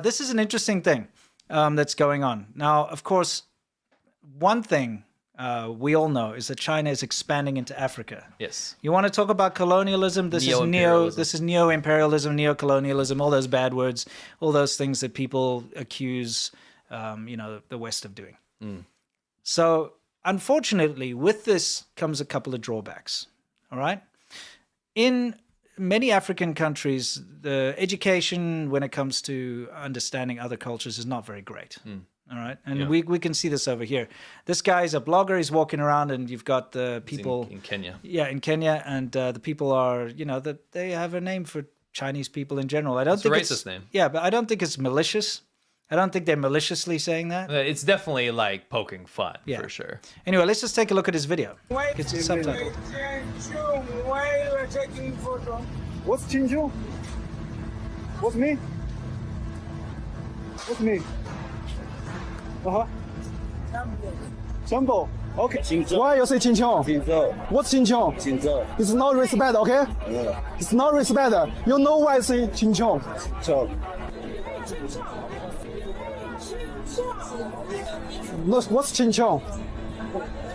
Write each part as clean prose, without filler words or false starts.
This is an interesting thing that's going on. Now, of course, one thing we all know is that China is expanding into Africa. Yes. You want to talk about colonialism? This is neo-imperialism, neo-colonialism, all those bad words, all those things that people accuse, the West of doing. So, unfortunately, with this comes a couple of drawbacks. All right. In many African countries, the education when it comes to understanding other cultures is not very great. All right. And we can see this over here. This guy is a blogger. He's walking around and you've got the people in Kenya. Yeah, in Kenya. And the people are, that they have a name for Chinese people in general. I don't think it's a racist name. Yeah, but I don't think it's malicious. I don't think they're maliciously saying that. It's definitely like poking fun, for sure. Anyway, let's just take a look at his video. It's subtitled. Why are you taking photo? What's Chinchu? What's me? What's me? Jumbo. Okay. Why you say Chinchu? What's Chinchu? It's not respect, okay? It's not respect. You know why I say Chinchu? No, what's Chinchu?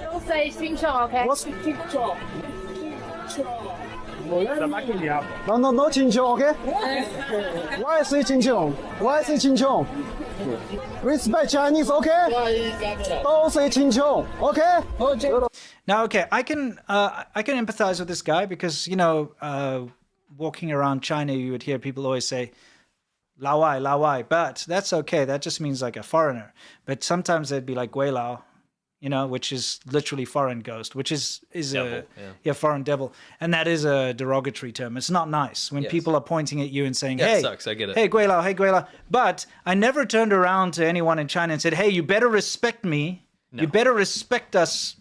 Don't say Xinchong, okay? What's Chinchu? No Chinchu, okay? Why say Chinchu? Why say Chinchu? Respect Chinese, okay? Don't say Chinchu, okay? Now, okay, I can empathize with this guy because walking around China, you would hear people always say "lao wai," but that's okay. That just means like a foreigner. But sometimes they'd be like "gui lao," which is literally foreign ghost, which is devil, foreign devil, and that is a derogatory term. It's not nice when people are pointing at you and saying, "Hey, it sucks. I get it. Hey, gui lao, hey, gui lao." But I never turned around to anyone in China and said, "Hey, you better respect me. No. You better respect us."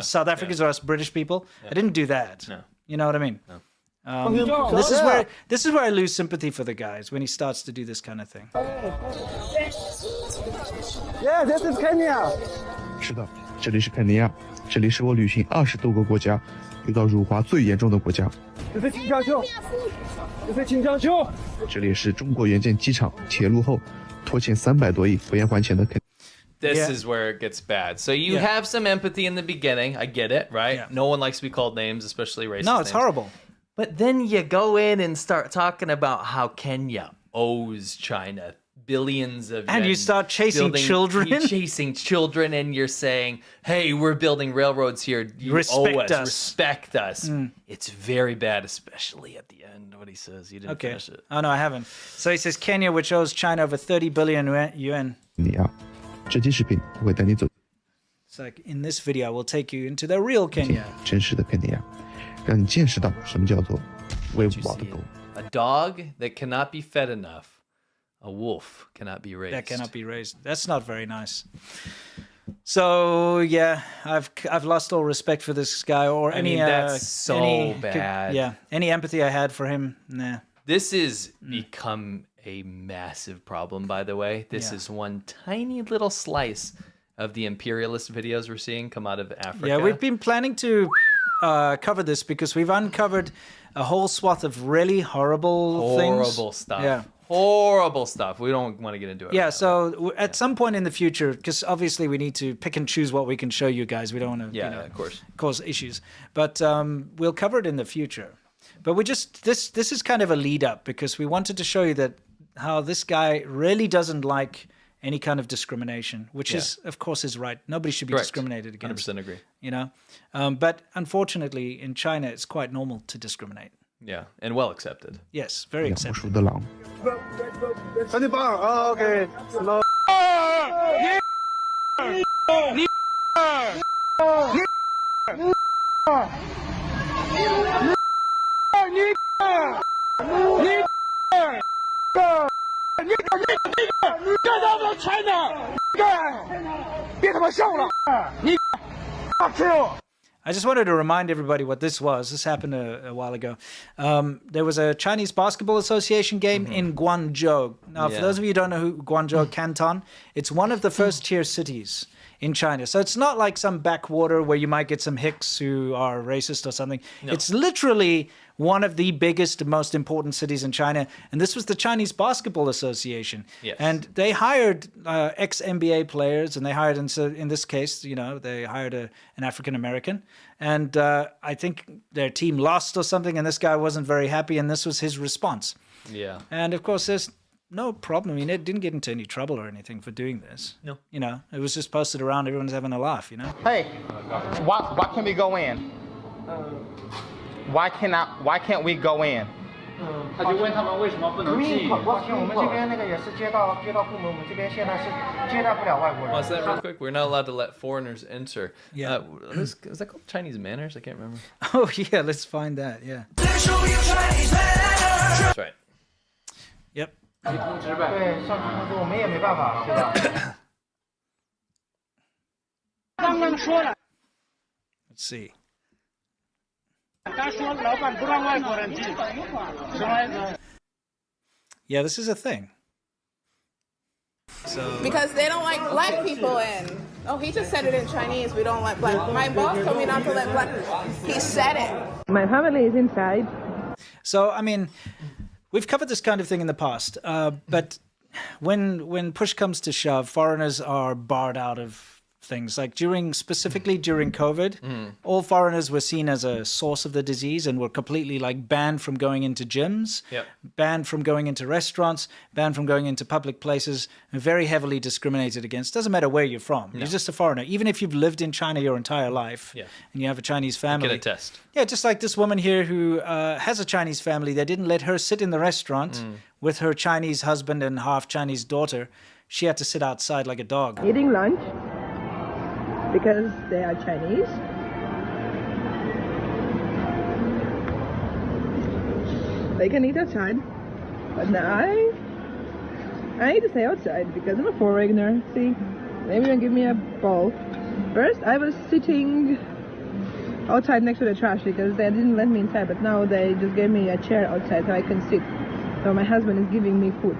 South Africans or us British people. I didn't do that. No. You know what I mean? No. This is where I lose sympathy for the guys when he starts to do this kind of thing. Yeah, this is Kenya. 是的，这里是肯尼亚，这里是我旅行20多个国家遇到辱华最严重的国家。这是青江秀，这是青江秀。这里是中国援建机场铁路后拖欠300多亿不愿还钱的肯。This is where it gets bad. So you have some empathy in the beginning. I get it, right? Yeah. No one likes to be called names, especially racist No, it's names. horrible. But then you go in and start talking about how Kenya owes China billions of and you start chasing children. You're chasing children, and you're saying, "Hey, we're building railroads here. You Respect owe us. Respect us." It's very bad, especially at the end. What he says, you didn't finish it. Oh no, I haven't. So he says Kenya, which owes China over 30 billion yuan. 你啊，这期视频我会带你走 It's like in this video, I will take you into the real Kenya. 真实的肯尼亚，让你见识到什么叫做威武的狗。 A dog that cannot be fed enough. A wolf cannot be raised. That cannot be raised. That's not very nice. So yeah, I've lost all respect for this guy or any. That's so bad. Any empathy I had for him, nah. This has become a massive problem, by the way. This is one tiny little slice of the imperialist videos we're seeing come out of Africa. Yeah, we've been planning to cover this because we've uncovered a whole swath of really horrible things. Horrible stuff. Yeah. Horrible stuff. We don't want to get into it. Yeah, right so at some point in the future, because obviously we need to pick and choose what we can show you guys. We don't want to of course. cause issues. But we'll cover it in the future. But we just, this is kind of a lead up because we wanted to show you that how this guy really doesn't like any kind of discrimination, which is, of course, is right. Nobody should be discriminated against. 100% agree. But unfortunately, in China, it's quite normal to discriminate. Yeah, and well accepted. Yes, very 养不 accepted. 熟的狼。赶紧帮啊 ，OK。I just wanted to remind everybody what this was. This happened a while ago. There was a Chinese Basketball Association game in Guangzhou. Now, for those of you who don't know who Guangzhou Canton, it's one of the first tier cities in China. So it's not like some backwater where you might get some hicks who are racist or something. No. It's literally one of the biggest, most important cities in China. And this was the Chinese Basketball Association. Yes. And they hired ex-NBA players, and they hired, in this case, they hired an African-American. And I think their team lost or something, and this guy wasn't very happy, and this was his response. Yeah. And of course, there's no problem. I mean, it didn't get into any trouble or anything for doing this. No. It was just posted around. Everyone's having a laugh, Hey, why can't we go in? Why can't we go in? 他就问他们为什么不能进。抱歉，我们这边那个也是街道部门，我们这边现在是接待不了外国人。 Pause that real quick. We're not allowed to let foreigners enter. Yeah. Is that called Chinese manners? I can't remember. Oh, yeah, let's find that, yeah. That's right. Yep. 对，上级通知我们也没办法，是吧？刚刚说了， Let's see. 他说老板不让外国人进，什么？ Yeah, this is a thing. So Because they don't like black people in. Oh, he just said it in Chinese. We don't like black. My boss told me not to let black. He said it. My family is inside. So, I mean, we've covered this kind of thing in the past, but when push comes to shove, foreigners are barred out of things. Like specifically during COVID, all foreigners were seen as a source of the disease and were completely banned from going into gyms, banned from going into restaurants, banned from going into public places, and very heavily discriminated against. Doesn't matter where you're from. No. You're just a foreigner. Even if you've lived in China your entire life and you have a Chinese family. Get a test. Yeah, just like this woman here who has a Chinese family. They didn't let her sit in the restaurant with her Chinese husband and half Chinese daughter. She had to sit outside like a dog. Eating lunch because they are Chinese. They can eat outside, but now I need to stay outside because I'm a foreigner. See, maybe you give me a bowl. First, I was sitting outside next to the trash because they didn't let me inside, but now they just gave me a chair outside so I can sit. So my husband is giving me food.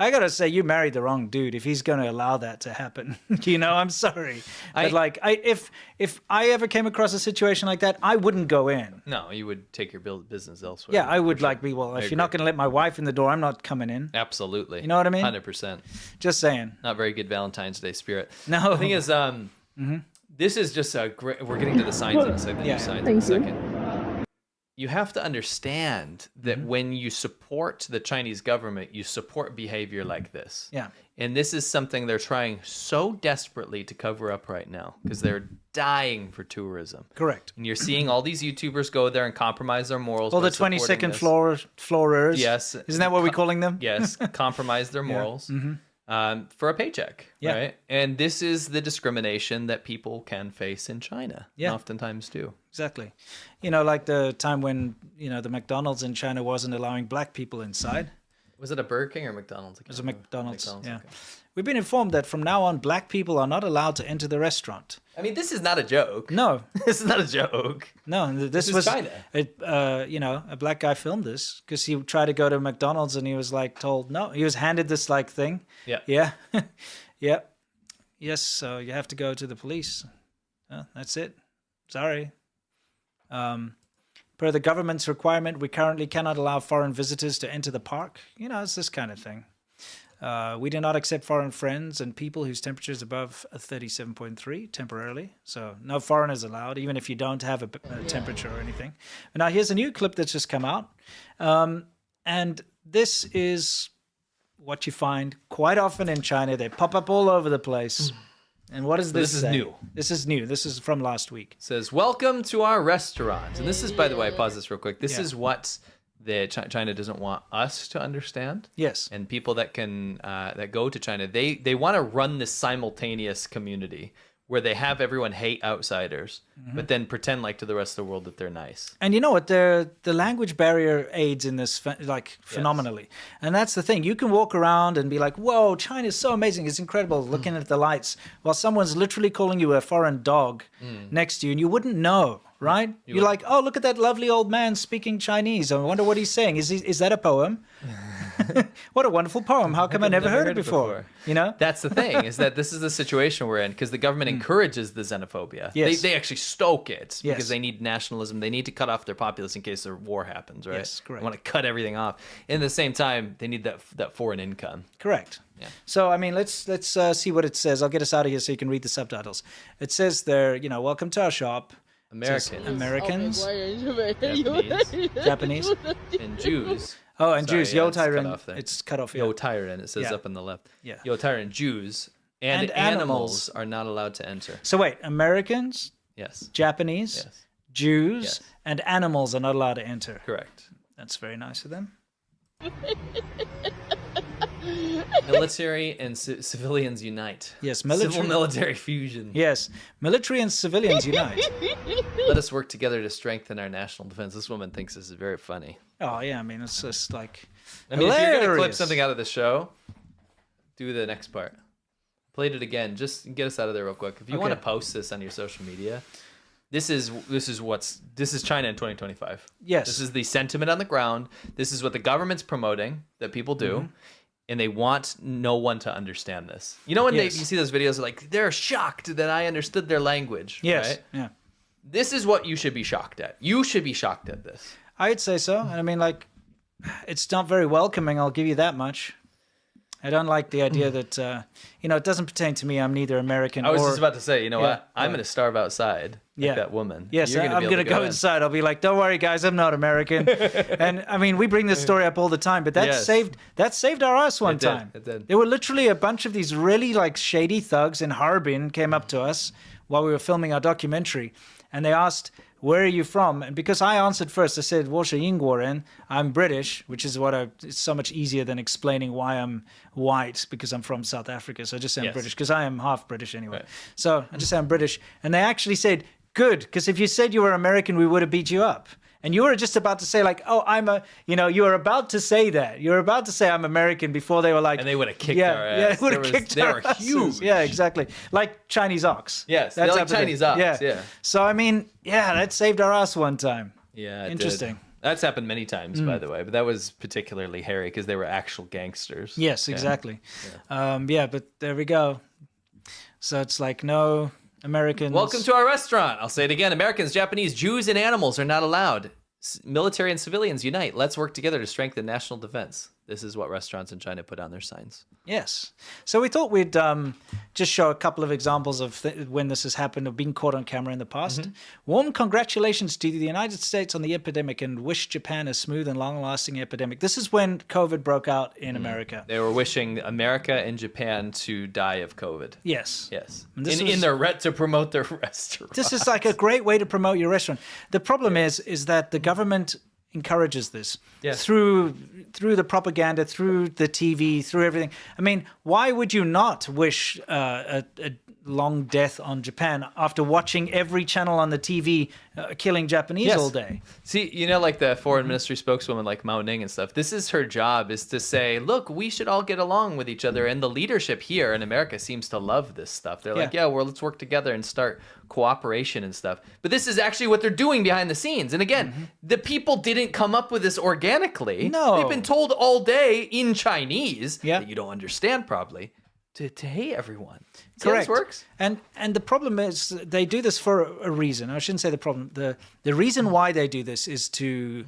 I gotta say, you married the wrong dude if he's gonna allow that to happen. I'm sorry. But if I ever came across a situation like that, I wouldn't go in. No, you would take your business elsewhere. Yeah, I would if you're not gonna let my wife in the door, I'm not coming in. Absolutely. You know what I mean? 100%. Just saying. Not very good Valentine's Day spirit. No. The thing is, this is just a great. We're getting to the signs in a second. Yeah. Signs in a second. You have to understand that when you support the Chinese government, you support behavior like this. Yeah. And this is something they're trying so desperately to cover up right now because they're dying for tourism. Correct. And you're seeing all these YouTubers go there and compromise their morals. All the 20-second floorers. Yes. Isn't that what we're calling them? Yes. Compromise their morals. For a paycheck, right? And this is the discrimination that people can face in China, and oftentimes do. Exactly. Like the time when, the McDonald's in China wasn't allowing black people inside. Was it a Burger King or McDonald's? It was a McDonald's, yeah. Okay. We've been informed that from now on, black people are not allowed to enter the restaurant. I mean, this is not a joke. No. This is not a joke. No, this was China. A black guy filmed this because he tried to go to McDonald's and he was told no. He was handed this thing. Yeah. Yeah. Yeah. Yes, so you have to go to the police. That's it. Sorry. Per the government's requirement, we currently cannot allow foreign visitors to enter the park. It's this kind of thing. We do not accept foreign friends and people whose temperature is above a 37.3 temporarily. So no foreigners allowed, even if you don't have a temperature or anything. Now, here's a new clip that's just come out. And this is what you find quite often in China. They pop up all over the place. And what does this say? Is new. This is new. This is from last week. It says, welcome to our restaurant. And this is, by the way, pause this real quick. This is what China doesn't want us to understand. Yes. And people that can that go to China, they want to run this simultaneous community where they have everyone hate outsiders, but then pretend to the rest of the world that they're nice. And you know what? The language barrier aids in this phenomenally. Yes. And that's the thing. You can walk around and be like, whoa, China's so amazing. It's incredible looking at the lights while someone's literally calling you a foreign dog next to you and you wouldn't know. Right? You're like, oh, look at that lovely old man speaking Chinese. I wonder what he's saying. Is that a poem? What a wonderful poem. How come I never heard it before? You know? That's the thing, is that this is the situation we're in because the government encourages the xenophobia. Yes. They actually stoke it Yes. because they need nationalism. They need to cut off their populace in case a war happens, right? Yes, correct. They want to cut everything off. And at the same time, they need that foreign income. Correct. Yeah. So, I mean, let's see what it says. I'll get us out of here so you can read the subtitles. It says there, you know, welcome to our shop. Americans. Japanese. And Jews. Oh, and Sorry, Jews. yeah, Yo it's cut Tyron. off there. It's cut off. Yeah. Yo Tyron, it says Yeah. up on the left. Yeah. Yo Tyron, Jews and animals are not allowed to enter. So wait, Americans, Yes. Japanese, Yes. Jews, Yes. and animals are not allowed to enter. Correct. That's very nice of them. Military and civilians unite. Yes, Civil military fusion. Yes, military and civilians unite. Let us work together to strengthen our national defense. This woman thinks this is very funny. Oh yeah, I mean it's just like I mean, if you're gonna clip hilarious. something out of the show, do the next part. Played it again. Just get us out of there real quick. If you want to post this on your social media, this is China in 2025. Yes. This is the sentiment on the ground. This is what the government's promoting that people do. And they want no one to understand this. You know when Yes. you see those videos, like they're shocked that I understood their language. Yes. Right? Yeah. This is what you should be shocked at. You should be shocked at this. I'd say so. And I mean, like, it's not very welcoming. I'll give you that much. I don't like the idea that it doesn't pertain to me. I'm neither American. I was or, just about to say, Yeah, what? I'm yeah. going to starve outside. Like that woman. Yes, You're I'm be going to able go inside. I'll be like, don't worry, guys, I'm not American. And I mean, we bring this story up all the time, but that Yes. saved our ass one It did, time. it did. There were literally a bunch of these really like shady thugs in Harbin came up to us while we were filming our documentary, and they asked, "Where are you from?" And because I answered first, I said, 我是英国人, I'm British, which is it's so much easier than explaining why I'm white because I'm from South Africa. So I just say I'm Yes. British because I am half British anyway. Right. So I just say I'm British. And they actually said, good, because if you said you were American, we would have beat you up. And you were just about to say like, oh, you were about to say that. You were about to say I'm American before they were like. And they would have kicked our ass. Yeah, they would have kicked They our were asses. huge. Yeah, exactly. Like Chinese ox. Yes, That they're like type of thing. Chinese ox, yeah. So, I mean, yeah, that saved our ass one time. Yeah, it Interesting. did. That's happened many times, by the way, but that was particularly hairy because they were actual gangsters. Yes, exactly. But there we go. So it's like, no Americans. Welcome to our restaurant. I'll say it again. Americans, Japanese, Jews, and animals are not allowed. Military and civilians unite. Let's work together to strengthen national defense. This is what restaurants in China put on their signs. Yes. So we thought we'd just show a couple of examples of when this has happened, of being caught on camera in the past. Warm congratulations to the United States on the epidemic and wish Japan a smooth and long-lasting epidemic. This is when COVID broke out in America. They were wishing America and Japan to die of COVID. Yes. Yes. And this In their to promote their restaurant. This is like a great way to promote your restaurant. The problem is that the government encourages this through the propaganda, through the TV, through everything. I mean, why would you not wish a long death on Japan after watching every channel on the TV killing Japanese all day? See, like the foreign ministry spokeswoman, like Mao Ning and stuff, this is her job, is to say, look, we should all get along with each other. And the leadership here in America seems to love this stuff. They're like, let's work together and start cooperation and stuff. But this is actually what they're doing behind the scenes. And again, the people didn't come up with this organically. No. They've been told all day in Chinese that you don't understand probably to hate everyone. See how this Correct. works? And the problem is they do this for a reason. I shouldn't say the problem. The reason why they do this is to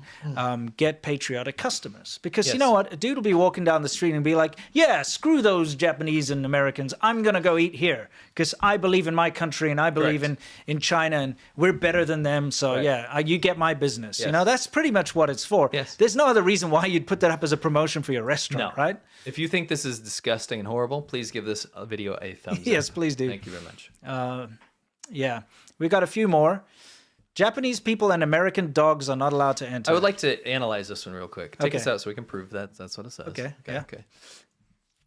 get patriotic customers. Because you know what? A dude will be walking down the street and be like, yeah, screw those Japanese and Americans. I'm going to go eat here because I believe in my country and I believe in China and we're better than them. So you get my business. Yes. That's pretty much what it's for. Yes. There's no other reason why you'd put that up as a promotion for your restaurant, right? If you think this is disgusting and horrible, please give this video a thumbs up. Yes, please do. Thank you very much. We got a few more. Japanese people and American dogs are not allowed to enter. I would like to analyze this one real quick. Take Okay. us out so we can prove that that's what it says. Okay, Okay.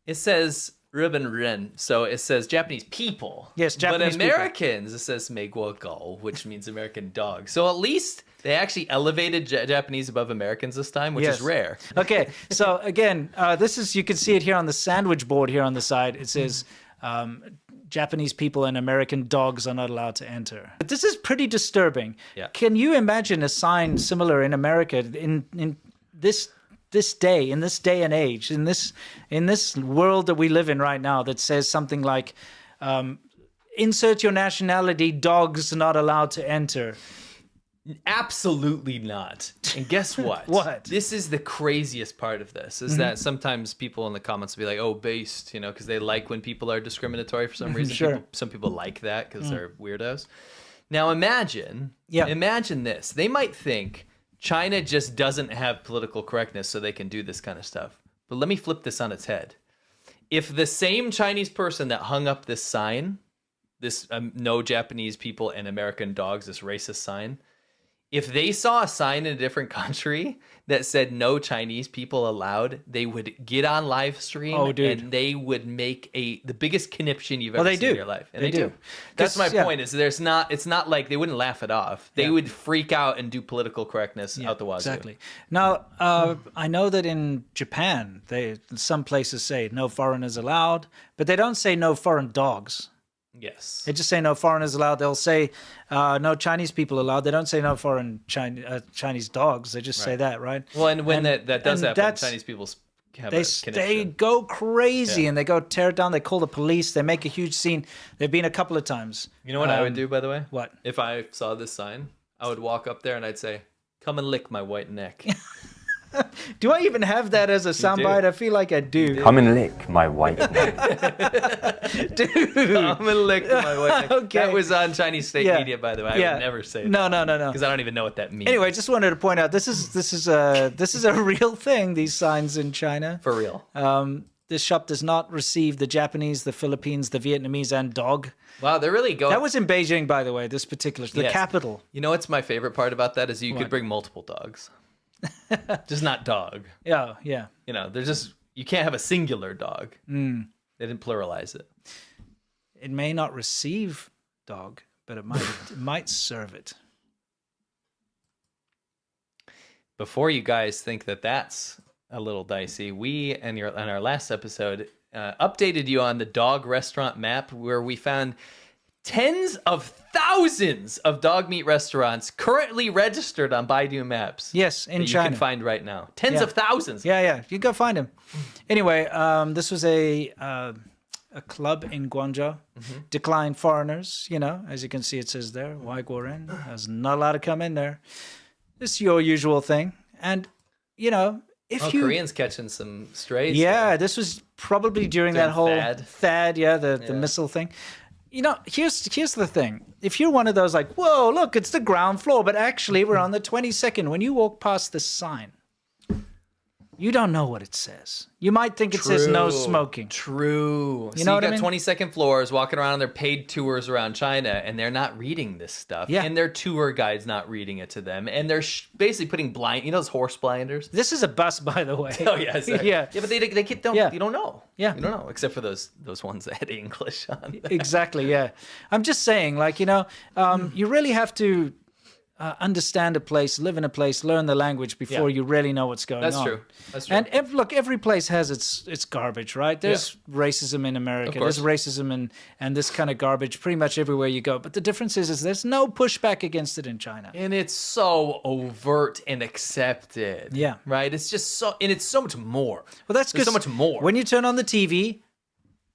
It says Ribbon Ren, so it says Japanese people. Yes, Japanese But Americans, it says Meiguo Go, which means American dog. So at least they actually elevated Japanese above Americans this time, which is rare. Okay, so again, this is, you can see it here on the sandwich board here on the side. It says Japanese people and American dogs are not allowed to enter. But this is pretty disturbing. Yeah. Can you imagine a sign similar in America in this this day, in this day and age, in this world that we live in right now, that says something like, insert your nationality, dogs not allowed to enter. Absolutely not. And guess what? What? This is the craziest part of this, is that sometimes people in the comments will be like, oh, based, because they like when people are discriminatory for some reason. Sure. Some people like that because they're weirdos. Now imagine this. They might think China just doesn't have political correctness so they can do this kind of stuff. But let me flip this on its head. If the same Chinese person that hung up this sign, this no Japanese people and American dogs, this racist sign, if they saw a sign in a different country that said no Chinese people allowed, they would get on live stream and they would make the biggest conniption you've ever seen in your life. And they do. That's my point, is it's not like they wouldn't laugh it off. They would freak out and do political correctness out the wazoo. Exactly. Now, I know that in Japan, some places say no foreigners allowed, but they don't say no foreign dogs. Yes. They just say no foreigners allowed. They'll say no Chinese people allowed. They don't say no foreign Chinese dogs. They just say that, right? Well, and when that does happen, Chinese people have a connection. They go crazy and they go tear it down. They call the police. They make a huge scene. They've been a couple of times. You know what I would do, by the way? What? If I saw this sign, I would walk up there and I'd say, come and lick my white neck. Do I even have that as a soundbite? I feel like I do. Come and lick my white neck. Dude. Come and lick my white neck. Okay. That was on Chinese state media, by the way. I would never say that. No. Because I don't even know what that means. Anyway, just wanted to point out this is a real thing. These signs in China. For real. This shop does not receive the Japanese, the Philippines, the Vietnamese, and dog. Wow, they're really going. That was in Beijing, by the way. This particular, the capital. You know what's my favorite part about that is you could bring multiple dogs. Just not dog. Yeah. There's just, you can't have a singular dog. They didn't pluralize it. It may not receive dog, but it might serve it. Before you guys think that that's a little dicey, we in our last episode updated you on the dog restaurant map, where we found tens of thousands of dog meat restaurants currently registered on Baidu Maps. Yes, in China. You can find right now. Tens of thousands. Yeah. You can go find them. Anyway, this was a club in Guangzhou. Declined foreigners, as you can see it says there, Wai Guoren. There's not allowed to come in there. It's your usual thing. And, if Koreans catching some strays. Yeah, there. this was probably during that whole THAAD, the missile thing. Here's the thing. If you're one of those like, whoa, look, it's the ground floor, but actually we're on the 22nd. When you walk past this sign, you don't know what it says. You might think it says no smoking. True. You know what I mean? 22nd floors walking around on their paid tours around China, and they're not reading this stuff. Yeah. And their tour guide's not reading it to them. And they're basically putting those horse blinders? This is a bus, by the way. Oh, yeah. Sorry. Yeah, but they don't, you don't know. Yeah. You don't know, except for those ones that had English on. Exactly, yeah. I'm just saying, you really have to understand a place, live in a place, learn the language before you really know what's going on. That's true. And every place has its garbage, right? There's racism in America. There's racism and this kind of garbage pretty much everywhere you go. But the difference is there's no pushback against it in China. And it's so overt and accepted. Yeah. Right? It's just and it's so much more. Well, that's There's so much more. When you turn on the TV,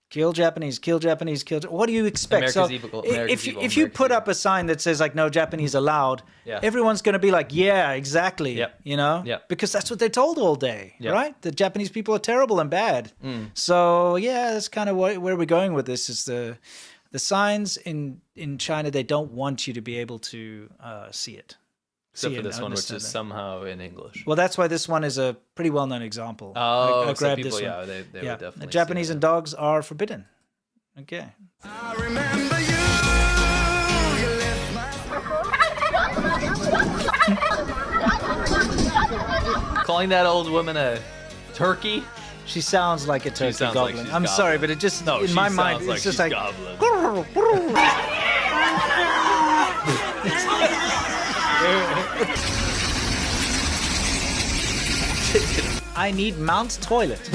kill Japanese, kill Japanese, kill. What do you expect? America's evil. If you put up a sign that says no Japanese allowed, everyone's going to be like, yeah, exactly. Yep. Because that's what they're told all day, right? The Japanese people are terrible and bad. So that's kind of where we're going with this. Is the signs in China, they don't want you to be able to see it. Except for this one, which is somehow in English. Well, that's why this one is a pretty well-known example. Oh, I grabbed people, this one. they would definitely. Japanese and dogs are forbidden. Okay. I remember you. Calling that old woman a turkey? She sounds like a turkey goblin. Like I'm sorry, but it just in my mind it's just like goblin. I need Mount's toilet.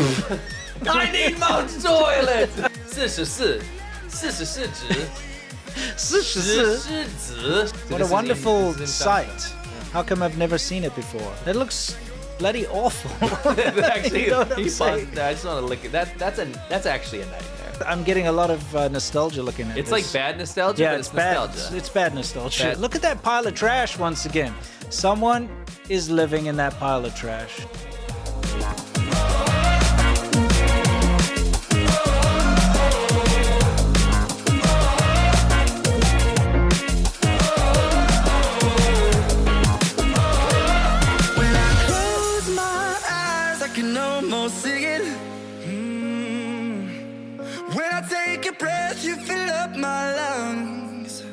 I need Mount's toilet. 44指. What a wonderful sight. How come I've never seen it before? It looks bloody awful. Actually, You know what I'm I saying? just want to look at that. That's actually a nightmare. I'm getting a lot of nostalgia looking at It's this. like bad nostalgia, Yeah, but it's it's bad. nostalgia. It's bad nostalgia. Bad. Look at that pile of trash once again. Someone is living in that pile of trash. Can almost see it. When I take a breath, you fill up my lungs.